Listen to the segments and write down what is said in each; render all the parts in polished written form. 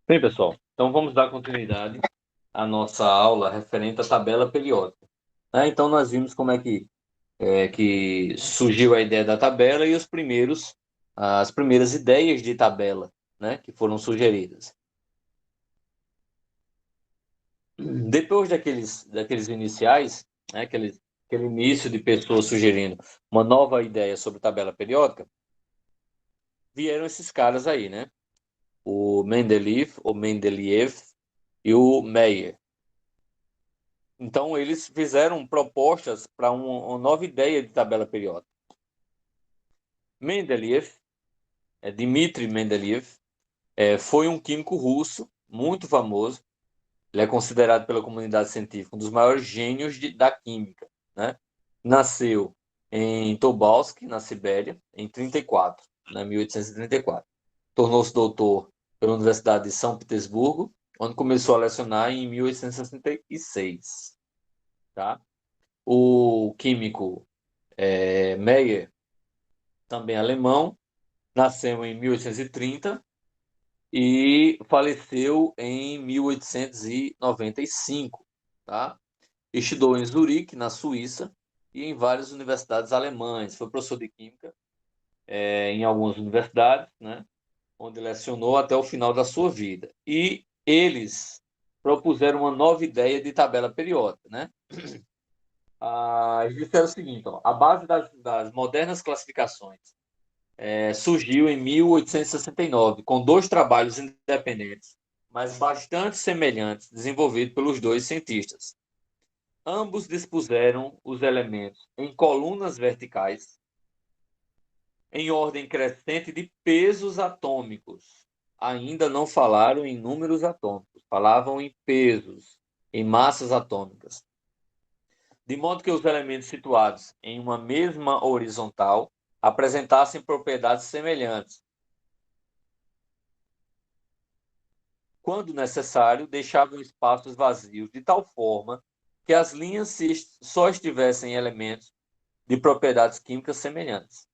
Bem, pessoal, então vamos dar continuidade à nossa aula referente à tabela periódica. Então, nós vimos como é que surgiu a ideia da tabela e as primeiras ideias de tabela, né, que foram sugeridas. Depois daqueles iniciais, né, aquele início de pessoas sugerindo uma nova ideia sobre tabela periódica, vieram esses caras aí, né? O Mendeleev, o Mendeleev e o Meyer. Então, eles fizeram propostas para uma nova ideia de tabela periódica. Mendeleev, Dmitry Mendeleev, foi um químico russo muito famoso. Ele é considerado pela comunidade científica um dos maiores gênios da química, né? Nasceu em Tobolsk, na Sibéria, em 34, né, 1834. Tornou-se doutor pela Universidade de São Petersburgo, onde começou a lecionar em 1866. Tá? O químico Meyer, também alemão, nasceu em 1830 e faleceu em 1895. Tá? Estudou em Zurique, na Suíça, e em várias universidades alemãs. Foi professor de química em algumas universidades, né? Onde lecionou até o final da sua vida. E eles propuseram uma nova ideia de tabela periódica, né? Eles disseram o seguinte: ó, a base das modernas classificações surgiu em 1869, com dois trabalhos independentes, mas bastante semelhantes, desenvolvidos pelos dois cientistas. Ambos dispuseram os elementos em colunas verticais, em ordem crescente de pesos atômicos. Ainda não falaram em números atômicos, falavam em pesos, em massas atômicas. De modo que os elementos situados em uma mesma horizontal apresentassem propriedades semelhantes. Quando necessário, deixavam espaços vazios de tal forma que as linhas só estivessem em elementos de propriedades químicas semelhantes.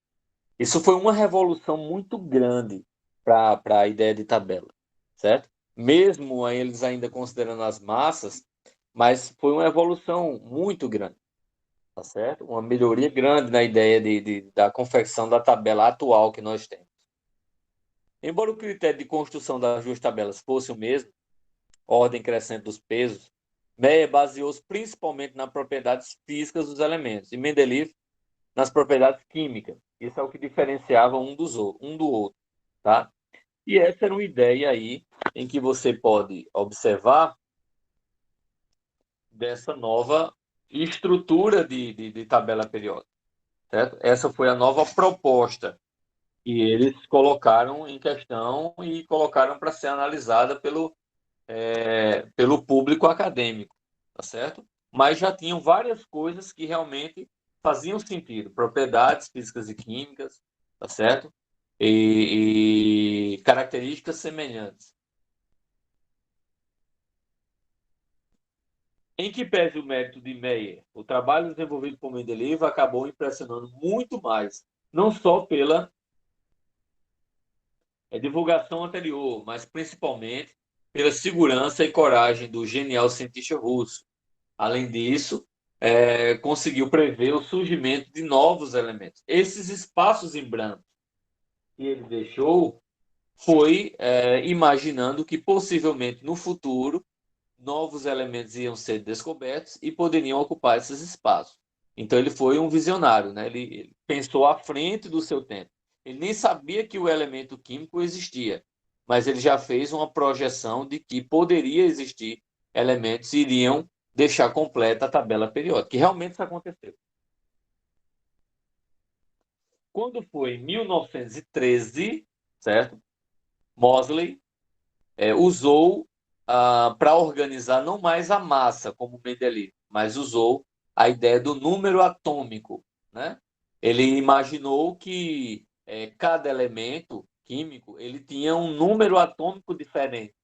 Isso foi uma revolução muito grande para a ideia de tabela, certo? Mesmo eles ainda considerando as massas, mas foi uma evolução muito grande, tá certo? Uma melhoria grande na ideia da confecção da tabela atual que nós temos. Embora o critério de construção das duas tabelas fosse o mesmo, ordem crescente dos pesos, Meyer baseou-se principalmente nas propriedades físicas dos elementos e Mendeleev nas propriedades químicas. Isso é o que diferenciava um do outro, tá? E essa era uma ideia aí em que você pode observar dessa nova estrutura de tabela periódica, certo? Essa foi a nova proposta que eles colocaram em questão e colocaram para ser analisada pelo público acadêmico, tá certo? Mas já tinham várias coisas que realmente faziam sentido, propriedades físicas e químicas, tá certo? E características semelhantes. Em que pese o mérito de Meyer, o trabalho desenvolvido por Mendeleev acabou impressionando muito mais, não só pela divulgação anterior, mas principalmente pela segurança e coragem do genial cientista russo. Além disso, conseguiu prever o surgimento de novos elementos. Esses espaços em branco que ele deixou foi imaginando que possivelmente no futuro novos elementos iam ser descobertos e poderiam ocupar esses espaços. Então ele foi um visionário, né? Ele pensou à frente do seu tempo. Ele nem sabia que o elemento químico existia, mas ele já fez uma projeção de que poderia existir elementos que iriam deixar completa a tabela periódica. E realmente isso aconteceu. Quando foi em 1913, certo? Mosley usou para organizar não mais a massa, como Mendeleev, mas usou a ideia do número atômico. Né? Ele imaginou que cada elemento químico ele tinha um número atômico diferente.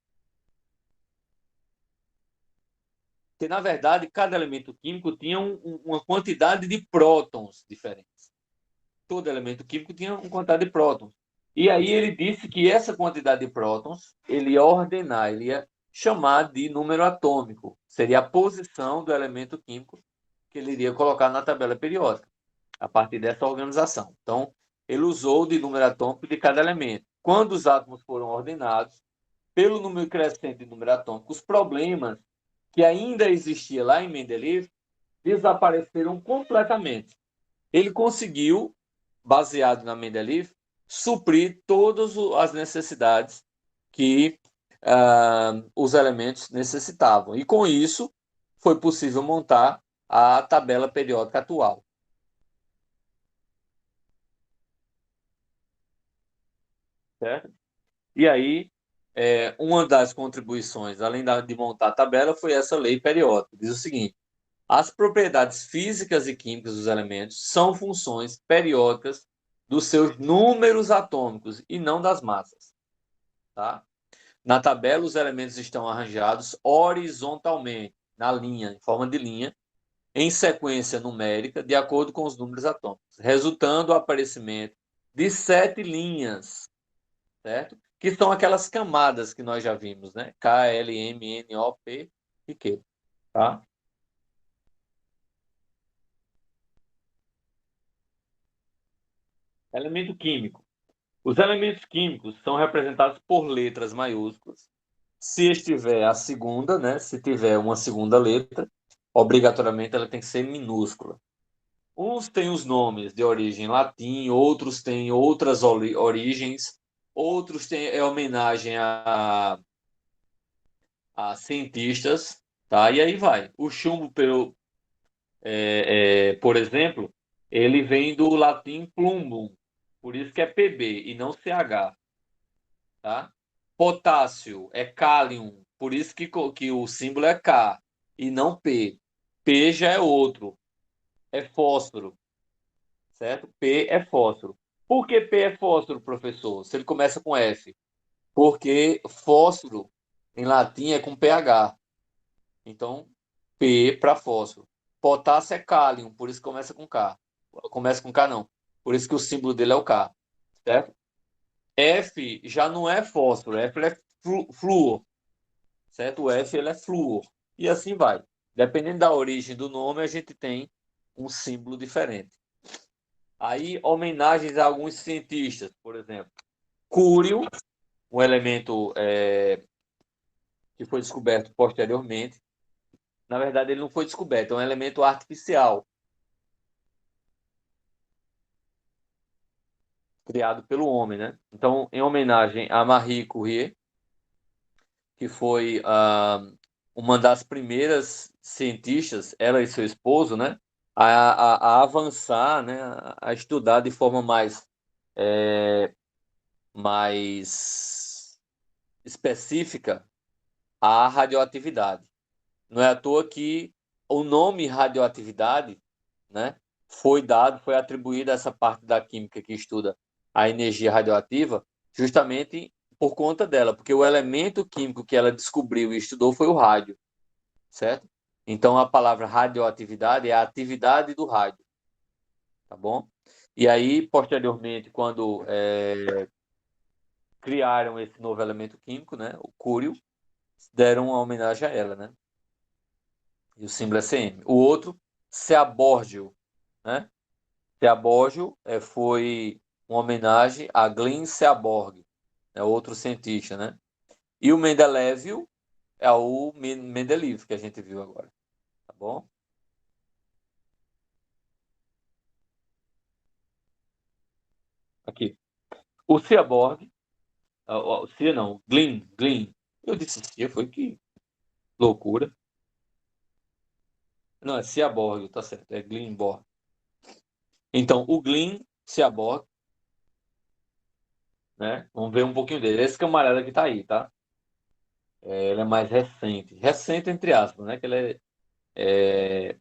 Que, na verdade, cada elemento químico tinha uma quantidade de prótons diferentes. Todo elemento químico tinha uma quantidade de prótons. E aí ele disse que essa quantidade de prótons ele ia ordenar, ele ia chamar de número atômico. Seria a posição do elemento químico que ele iria colocar na tabela periódica, a partir dessa organização. Então, ele usou de número atômico de cada elemento. Quando os átomos foram ordenados, pelo número crescente de número atômico, os problemas que ainda existiam lá em Mendeleev desapareceram completamente. Ele conseguiu, baseado na Mendeleev, suprir todas as necessidades que os elementos necessitavam. E com isso, foi possível montar a tabela periódica atual. Certo? E aí, uma das contribuições, além de montar a tabela, foi essa lei periódica. Diz o seguinte: as propriedades físicas e químicas dos elementos são funções periódicas dos seus números atômicos e não das massas. Tá? Na tabela, os elementos estão arranjados horizontalmente, na linha, em forma de linha, em sequência numérica, de acordo com os números atômicos, resultando o aparecimento de 7 linhas, certo? Que são aquelas camadas que nós já vimos, né? K, L, M, N, O, P e Q. Tá? Elemento químico. Os elementos químicos são representados por letras maiúsculas. Se estiver a segunda, né? Se tiver uma segunda letra, obrigatoriamente ela tem que ser minúscula. Uns têm os nomes de origem latim, outros têm outras origens, outros têm homenagem a cientistas, tá? E aí vai. O chumbo, por exemplo, ele vem do latim plumbum, por isso que é PB e não CH, tá? Potássio é cálium, por isso que o símbolo é K e não P. P já é outro, é fósforo, certo? P é fósforo. Por que P é fósforo, professor? Se ele começa com F? Porque fósforo em latim é com pH. Então, P para fósforo. Potássio é cálium, por isso começa com K. Começa com K, não. Por isso que o símbolo dele é o K, certo? F já não é fósforo, F é flúor, certo? O F ele é flúor. E assim vai. Dependendo da origem do nome, a gente tem um símbolo diferente. Aí, homenagens a alguns cientistas, por exemplo. Cúrio, um elemento que foi descoberto posteriormente. Na verdade, ele não foi descoberto, é um elemento artificial, criado pelo homem, né? Então, em homenagem a Marie Curie, que foi uma das primeiras cientistas, ela e seu esposo, né, a avançar, né, a estudar de forma mais específica a radioatividade. Não é à toa que o nome radioatividade, né, foi atribuído a essa parte da química que estuda a energia radioativa, justamente por conta dela, porque o elemento químico que ela descobriu e estudou foi o rádio, certo? Então a palavra radioatividade é a atividade do rádio, tá bom? E aí, posteriormente, quando criaram esse novo elemento químico, né, o cúrio, deram uma homenagem a ela, né? E o símbolo é CM. O outro, Seaborgio, né? Seaborgio foi uma homenagem a Glenn Seaborg, outro cientista, né? E o Mendeleevio é o Mendeleev que a gente viu agora, tá bom? Aqui. O Seaborg, o Cia não, Glenn. Eu disse Cia, foi que loucura. Não, é Seaborg, tá certo, é Glenborg. Então, o Glenn Seaborg, né? Vamos ver um pouquinho dele. Esse camarada que tá aí, tá? Ele é mais recente. Recente, entre aspas, né? Que ele é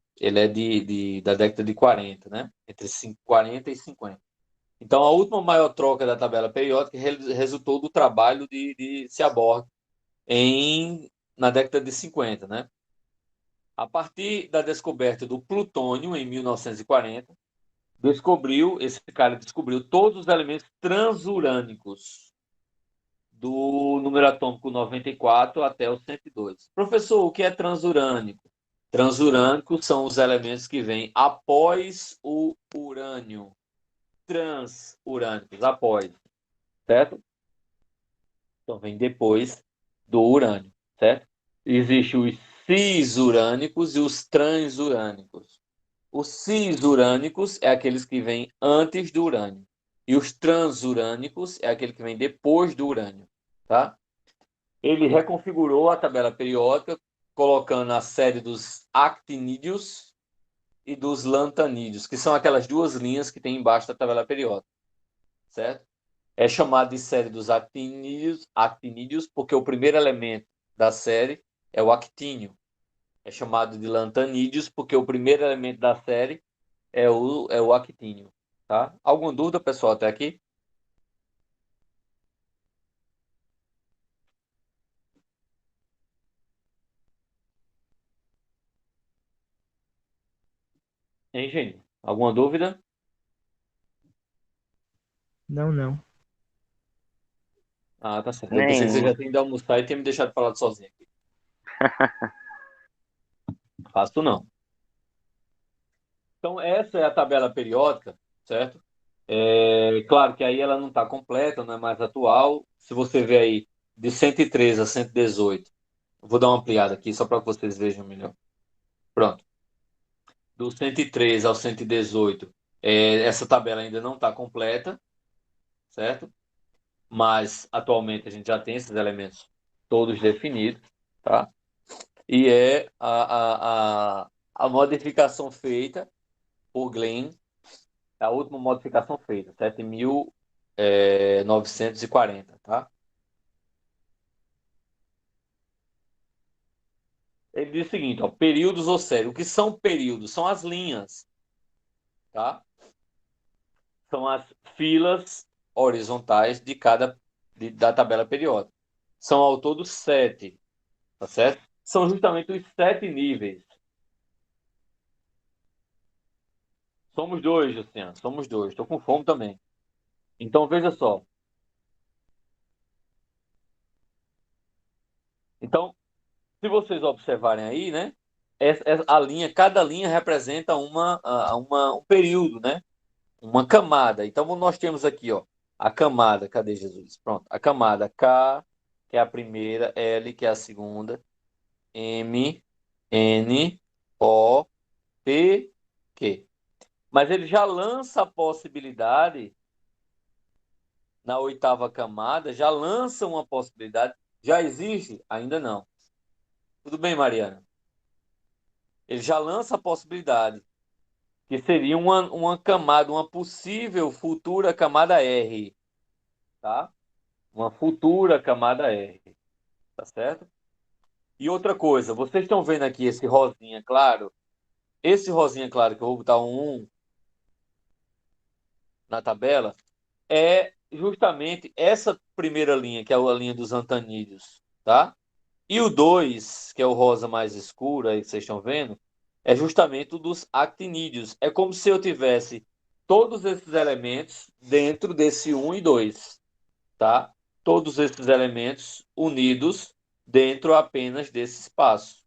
da década de 40, né? Entre 40 e 50. Então, a última maior troca da tabela periódica resultou do trabalho de Seaborg na década de 50, né? A partir da descoberta do plutônio, em 1940, esse cara descobriu todos os elementos transurânicos do número atômico 94 até o 102. Professor, o que é transurânico? Transurânicos são os elementos que vêm após o urânio. Transurânicos, após, certo? Então vem depois do urânio, certo? Existem os cisurânicos e os transurânicos. Os cisurânicos é aqueles que vêm antes do urânio. E os transurânicos é aquele que vem depois do urânio, tá? Ele reconfigurou a tabela periódica, colocando a série dos actinídeos e dos lantanídeos, que são aquelas duas linhas que tem embaixo da tabela periódica, certo? É chamado de série dos actinídeos, porque o primeiro elemento da série é o actínio. É chamado de lantanídeos, porque o primeiro elemento da série é o actínio. Tá? Alguma dúvida, pessoal, até aqui? Hein, gente? Alguma dúvida? Não, não. Ah, tá certo. Eu pensei que você Nenhuma. já tinha ido almoçar e tinha me deixado falar sozinho aqui. Não faço não. Então, essa é a tabela periódica, certo? Claro que aí ela não está completa, não é mais atual. Se você ver aí, de 113 a 118, eu vou dar uma ampliada aqui só para que vocês vejam melhor. Pronto. Do 113 ao 118, essa tabela ainda não está completa, certo? Mas atualmente a gente já tem esses elementos todos definidos, tá? E é a modificação feita por Glenn, a última modificação feita, 7.940, tá? Ele diz o seguinte, ó, períodos ou série. O que são períodos? São as linhas, tá? São as filas horizontais da tabela periódica. São ao todo 7, tá certo? São justamente os 7 níveis. Somos dois, Luciano, somos dois. Estou com fome também. Então, veja só. Então, se vocês observarem aí, né? A linha, cada linha representa um período, né? Uma camada. Então, nós temos aqui, ó, a camada. Cadê Jesus? Pronto. A camada K, que é a primeira, L, que é a segunda, M, N, O, P, Q. Mas ele já lança a possibilidade, na oitava camada, já lança uma possibilidade. Já existe? Ainda não. Tudo bem, Mariana? Ele já lança a possibilidade, que seria uma camada, uma possível futura camada R, tá? Uma futura camada R, tá certo? E outra coisa, vocês estão vendo aqui esse rosinha claro? Esse rosinha claro que eu vou botar um 1 na tabela, é justamente essa primeira linha, que é a linha dos antanídeos, tá? E o 2, que é o rosa mais escuro, aí que vocês estão vendo, é justamente o dos actinídeos. É como se eu tivesse todos esses elementos dentro desse 1 e 2, tá? Todos esses elementos unidos dentro apenas desse espaço.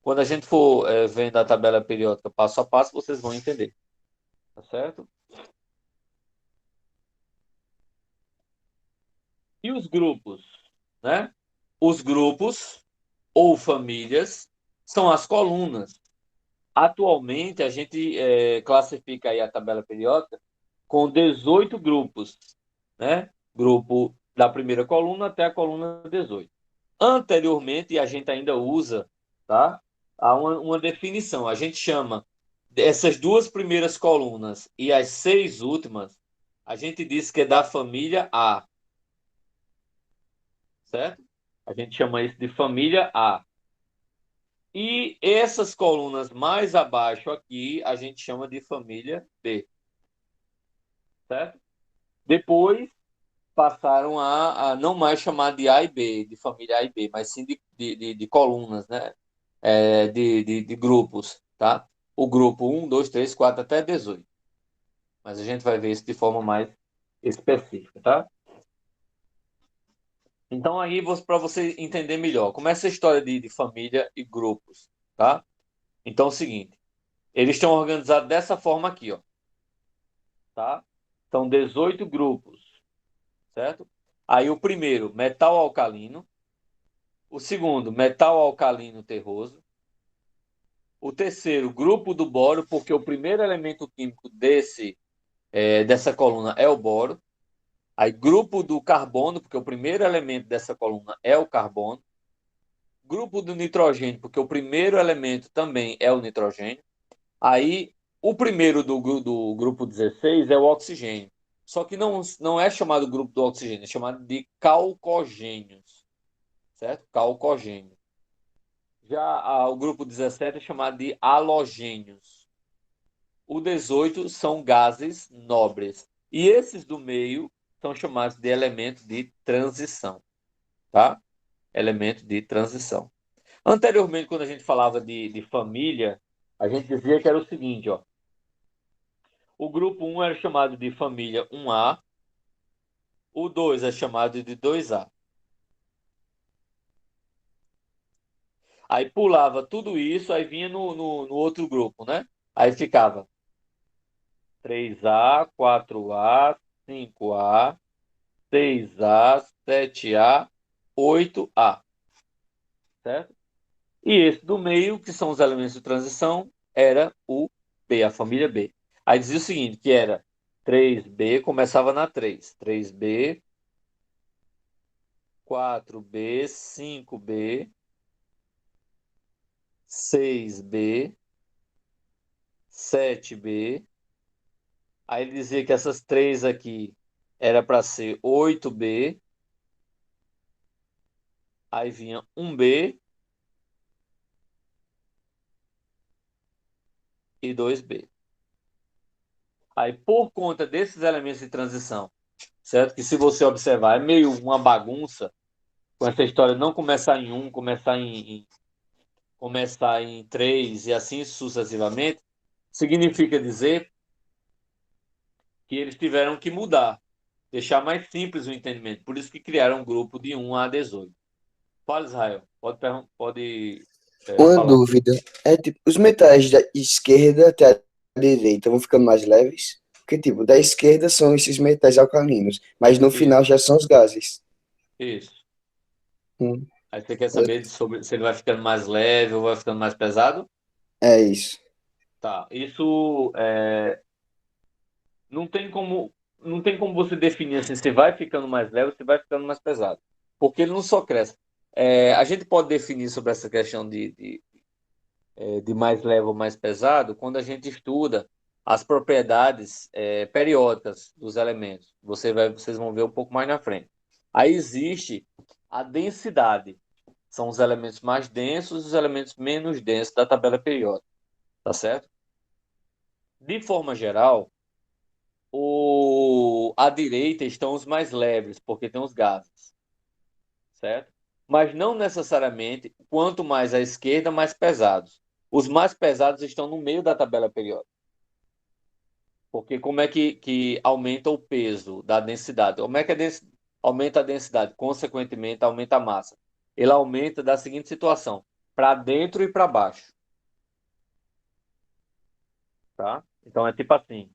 Quando a gente for vendo a tabela periódica passo a passo, vocês vão entender, tá certo? E os grupos, né? Os grupos ou famílias são as colunas. Atualmente, a gente classifica aí a tabela periódica com 18 grupos, né? Grupo da primeira coluna até a coluna 18. Anteriormente, a gente ainda usa, tá? Há uma definição. A gente chama essas duas primeiras colunas e as 6 últimas, a gente diz que é da família A, certo? A gente chama isso de família A. E essas colunas mais abaixo aqui, a gente chama de família B, certo? Depois passaram a não mais chamar de A e B, de família A e B, mas sim de colunas, né? De grupos, tá? O grupo 1, 2, 3, 4 até 18. Mas a gente vai ver isso de forma mais específica, tá? Então, aí, para você entender melhor, como é essa história de família e grupos, tá? Então, é o seguinte, eles estão organizados dessa forma aqui, ó, tá? São 18 grupos, certo? Aí, o primeiro, metal alcalino. O segundo, metal alcalino terroso. O terceiro, grupo do boro, porque o primeiro elemento químico dessa coluna é o boro. Aí, grupo do carbono, porque o primeiro elemento dessa coluna é o carbono. Grupo do nitrogênio, porque o primeiro elemento também é o nitrogênio. Aí, o primeiro do grupo 16 é o oxigênio. Só que não é chamado grupo do oxigênio, é chamado de calcogênios, certo? Calcogênio. Já o grupo 17 é chamado de halogênios. O 18 são gases nobres. E esses do meio são chamados de elementos de transição, tá? Elemento de transição. Anteriormente, quando a gente falava de família, a gente dizia que era o seguinte, ó. O grupo 1 era chamado de família 1A, o 2 é chamado de 2A. Aí pulava tudo isso, aí vinha no outro grupo, né? Aí ficava 3A, 4A, 5A, 6A, 7A, 8A, certo? E esse do meio, que são os elementos de transição, era o B, a família B. Aí dizia o seguinte, que era 3B, começava na 3. 3B, 4B, 5B, 6B, 7B. Aí ele dizia que essas três aqui era para ser 8B. Aí vinha 1B e 2B. Aí, por conta desses elementos de transição, certo? Que se você observar, é meio uma bagunça, com essa história de não começar em 1, começar em 3 e assim sucessivamente, significa dizer que eles tiveram que mudar, deixar mais simples o entendimento. Por isso que criaram um grupo de 1 a 18. Fala, Israel. Pode Uma falar. dúvida. É tipo, os metais da esquerda até a direita vão ficando mais leves? Porque, tipo, da esquerda são esses metais alcalinos, mas no Isso, final já são os gases. isso. Hum, Aí você quer saber sobre se ele vai ficando mais leve ou vai ficando mais pesado? É isso. Tá. Isso não tem como você definir assim, se vai ficando mais leve ou se vai ficando mais pesado. Porque ele não só cresce. A gente pode definir sobre essa questão de mais leve ou mais pesado quando a gente estuda as propriedades periódicas dos elementos. Vocês vão ver um pouco mais na frente. Aí existe a densidade. São os elementos mais densos e os elementos menos densos da tabela periódica. Tá certo? De forma geral, à direita estão os mais leves, porque tem os gases, certo? Mas não necessariamente, quanto mais à esquerda, mais pesados. Os mais pesados estão no meio da tabela periódica. Porque como é que aumenta o peso da densidade? Como é que aumenta a densidade? Consequentemente, aumenta a massa. Ele aumenta da seguinte situação: para dentro e para baixo. Tá? Então é tipo assim: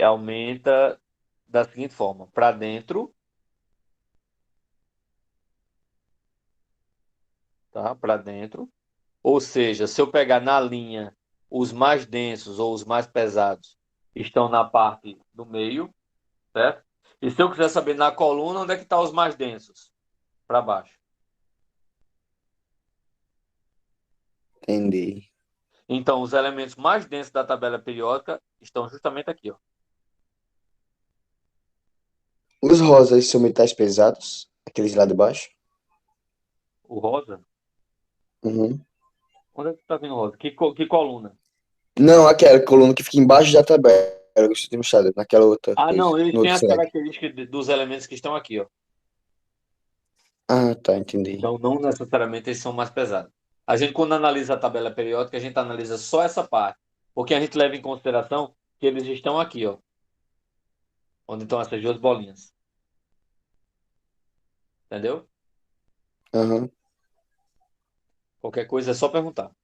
aumenta da seguinte forma: para dentro, tá? Para dentro. Ou seja, se eu pegar na linha os mais densos ou os mais pesados estão na parte do meio, certo? E se eu quiser saber na coluna onde é que estão os mais densos? Para baixo. Entendi. Então, os elementos mais densos da tabela periódica estão justamente aqui, ó. Os rosas são metais pesados? Aqueles lá de baixo? O rosa? Uhum. Onde é que está vendo o rosa? Que coluna? Não, aquela coluna que fica embaixo da tabela. Eu gosto de mostrado naquela outra Ah, coisa, não, eles no têm outro as slide. características dos elementos que estão aqui, ó. Ah, tá, entendi. Então, não necessariamente eles são mais pesados. A gente, quando analisa a tabela periódica, a gente analisa só essa parte, porque a gente leva em consideração que eles estão aqui, ó, onde estão essas duas bolinhas. Entendeu? Aham. Qualquer coisa é só perguntar.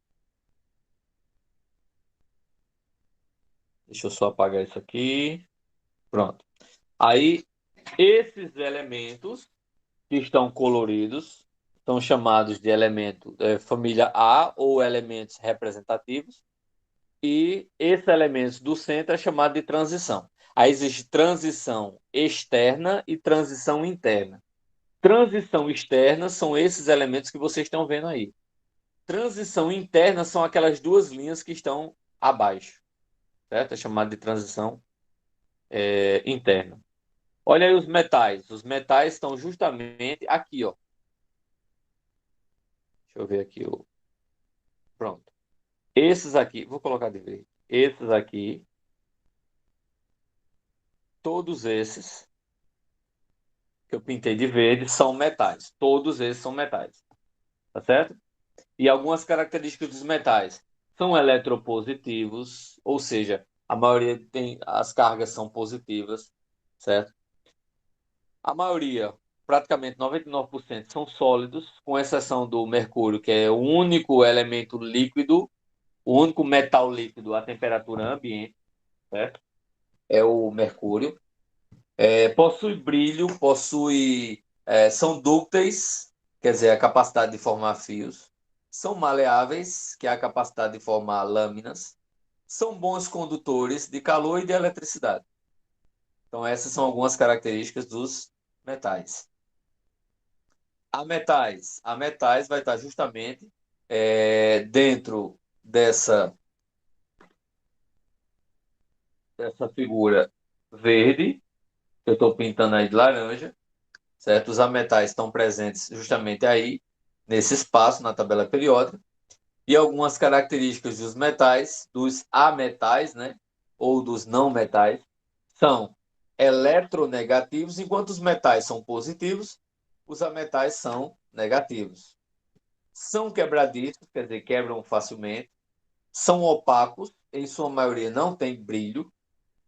Deixa eu só apagar isso aqui. Pronto. Aí, esses elementos que estão coloridos são chamados de elemento família A ou elementos representativos. E esses elementos do centro é chamado de transição. Aí existe transição externa e transição interna. Transição externa são esses elementos que vocês estão vendo aí. Transição interna são aquelas duas linhas que estão abaixo, certo? É chamado de transição interna. Olha aí os metais. Os metais estão justamente aqui, ó. Deixa eu ver aqui. Pronto. Esses aqui, vou colocar de verde. Esses aqui, todos esses que eu pintei de verde são metais. Todos esses são metais. Tá certo? E algumas características dos metais são eletropositivos, ou seja, a maioria tem as cargas são positivas, certo? A maioria, praticamente 99%, são sólidos, com exceção do mercúrio, que é o único elemento líquido, o único metal líquido à temperatura ambiente, certo? É o mercúrio. Possui brilho, são dúcteis, quer dizer, a capacidade de formar fios. São maleáveis, que é a capacidade de formar lâminas. São bons condutores de calor e de eletricidade. Então, essas são algumas características dos metais. A metais vai estar justamente dentro dessa figura verde, que eu estou pintando aí de laranja, certo? Os ametais estão presentes justamente aí, nesse espaço, na tabela periódica. E algumas características dos metais, dos ametais, né? Ou dos não metais, são eletronegativos, enquanto os metais são positivos, os ametais são negativos. São quebradiços, quer dizer, quebram facilmente. São opacos, em sua maioria não tem brilho,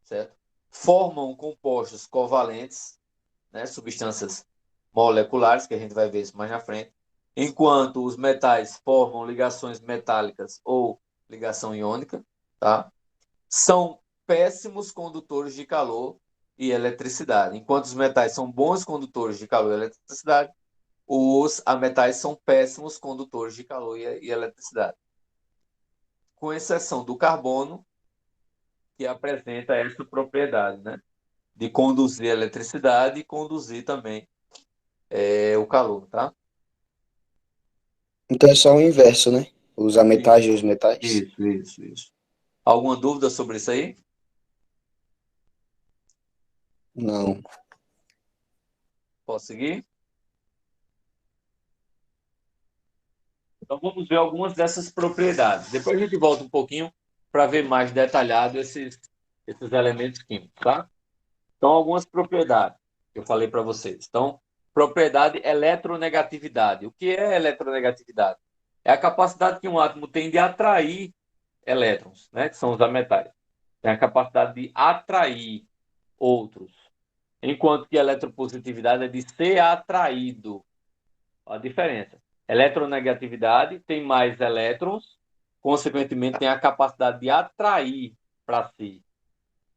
certo? Formam compostos covalentes, né? Substâncias moleculares, que a gente vai ver isso mais na frente. Enquanto os metais formam ligações metálicas ou ligação iônica, tá? São péssimos condutores de calor e eletricidade. Enquanto os metais são bons condutores de calor e eletricidade, os ametais são péssimos condutores de calor e eletricidade. Com exceção do carbono, que apresenta essa propriedade, né? De conduzir eletricidade e conduzir também o calor, tá? Então é só o inverso, né? Os ametais e os metais? Isso. Alguma dúvida sobre isso aí? Não. Posso seguir? Então vamos ver algumas dessas propriedades. Depois a gente volta um pouquinho para ver mais detalhado esses elementos químicos, tá? Então, algumas propriedades que eu falei para vocês. Então, propriedade eletronegatividade. O que é eletronegatividade? É a capacidade que um átomo tem de atrair elétrons, né? Que são os ametais. Tem a capacidade de atrair outros. Enquanto que eletropositividade é de ser atraído. A diferença. Eletronegatividade tem mais elétrons, consequentemente tem a capacidade de atrair para si.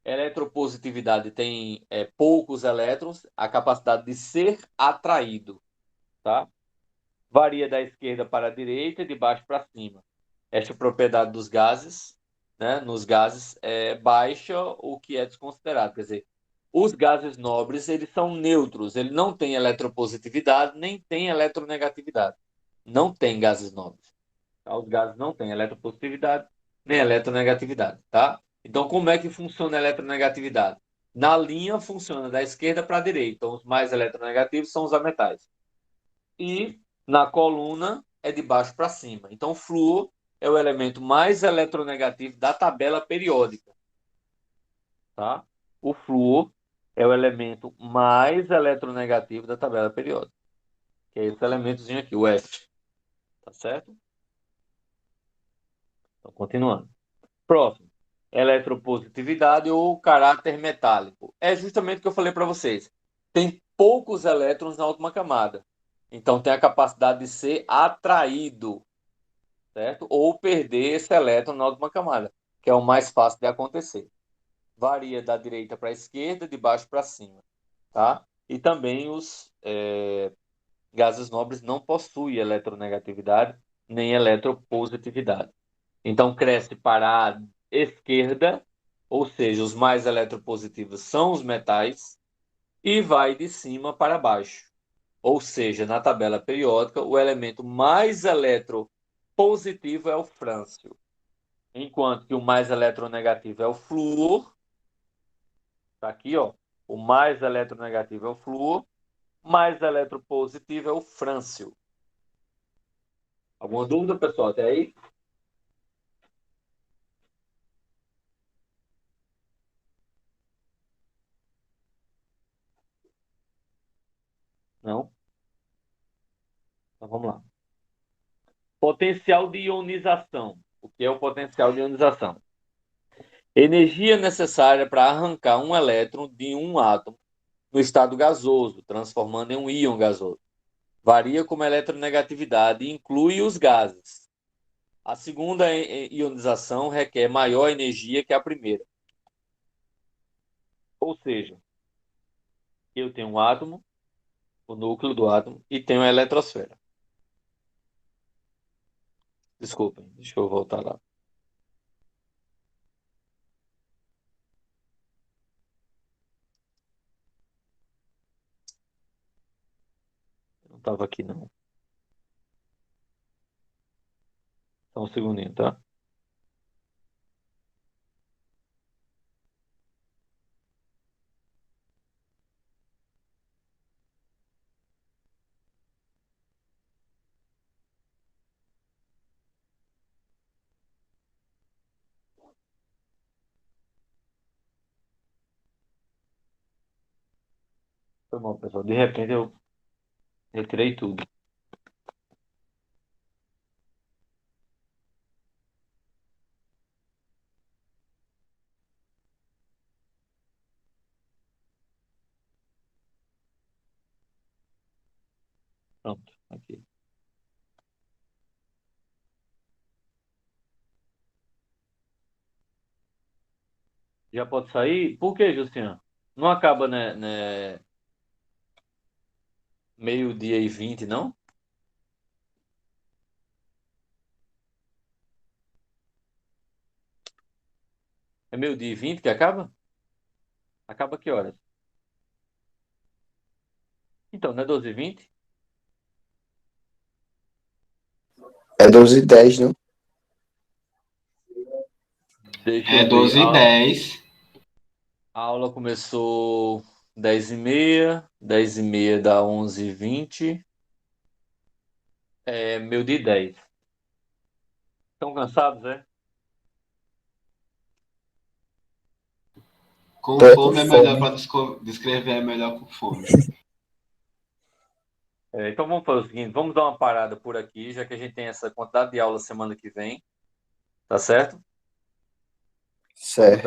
Eletropositividade tem poucos elétrons, a capacidade de ser atraído, tá? Varia da esquerda para a direita e de baixo para cima. Esta propriedade dos gases, né? Nos gases é baixa, o que é desconsiderado. Quer dizer, os gases nobres, eles são neutros, ele não tem eletropositividade, nem tem eletronegatividade. Não tem gases nobres. Tá? Os gases não têm eletropositividade, nem eletronegatividade, tá? Então, como é que funciona a eletronegatividade? Na linha funciona da esquerda para a direita. Então, os mais eletronegativos são os ametais. E na coluna é de baixo para cima. Então, o flúor é o elemento mais eletronegativo da tabela periódica. Tá? O flúor é o elemento mais eletronegativo da tabela periódica. Que é esse elementozinho aqui, o F. Tá certo? Então, continuando. Próximo. eletropositividade ou caráter metálico. É justamente o que eu falei para vocês. Tem poucos elétrons na última camada. Então tem a capacidade de ser atraído, certo? Ou perder esse elétron na última camada, que é o mais fácil de acontecer. Varia da direita para a esquerda, de baixo para cima, tá? E também os gases nobres não possuem eletronegatividade nem eletropositividade. Então cresce para a esquerda, ou seja, os mais eletropositivos são os metais, e vai de cima para baixo. Ou seja, na tabela periódica, o elemento mais eletropositivo é o frâncio, enquanto que o mais eletronegativo é o flúor. Está aqui, ó. O mais eletronegativo é o flúor, mais eletropositivo é o frâncio. Alguma dúvida, pessoal, até aí? Não? Então vamos lá. Potencial de ionização. O que é o potencial de ionização? Energia necessária para arrancar um elétron de um átomo no estado gasoso, transformando em um íon gasoso. Varia como a eletronegatividade e inclui os gases. A segunda ionização requer maior energia que a primeira. Ou seja, eu tenho um átomo, o núcleo do átomo, e tenho a eletrosfera. Desculpem, deixa eu voltar lá. Não estava aqui, não. Só um segundinho, tá? Foi mal, pessoal. De repente eu retirei tudo. Pronto, aqui. Já pode sair? Por que, Justian? Não acaba, né, meio-dia e 20, não? É meio-dia e 20 que acaba? Acaba que horas? Então, não é 12h20? É 12h10, não? Deixa É eu ver. 12h10. A aula começou 10h30. 10h30 dá 11h20. É meio-dia e 10. Estão cansados, é? Com Tô com fome é melhor fome. para descrever, é melhor com fome. Então vamos fazer o seguinte, vamos dar uma parada por aqui, já que a gente tem essa quantidade de aula semana que vem, tá certo? Vamos Certo.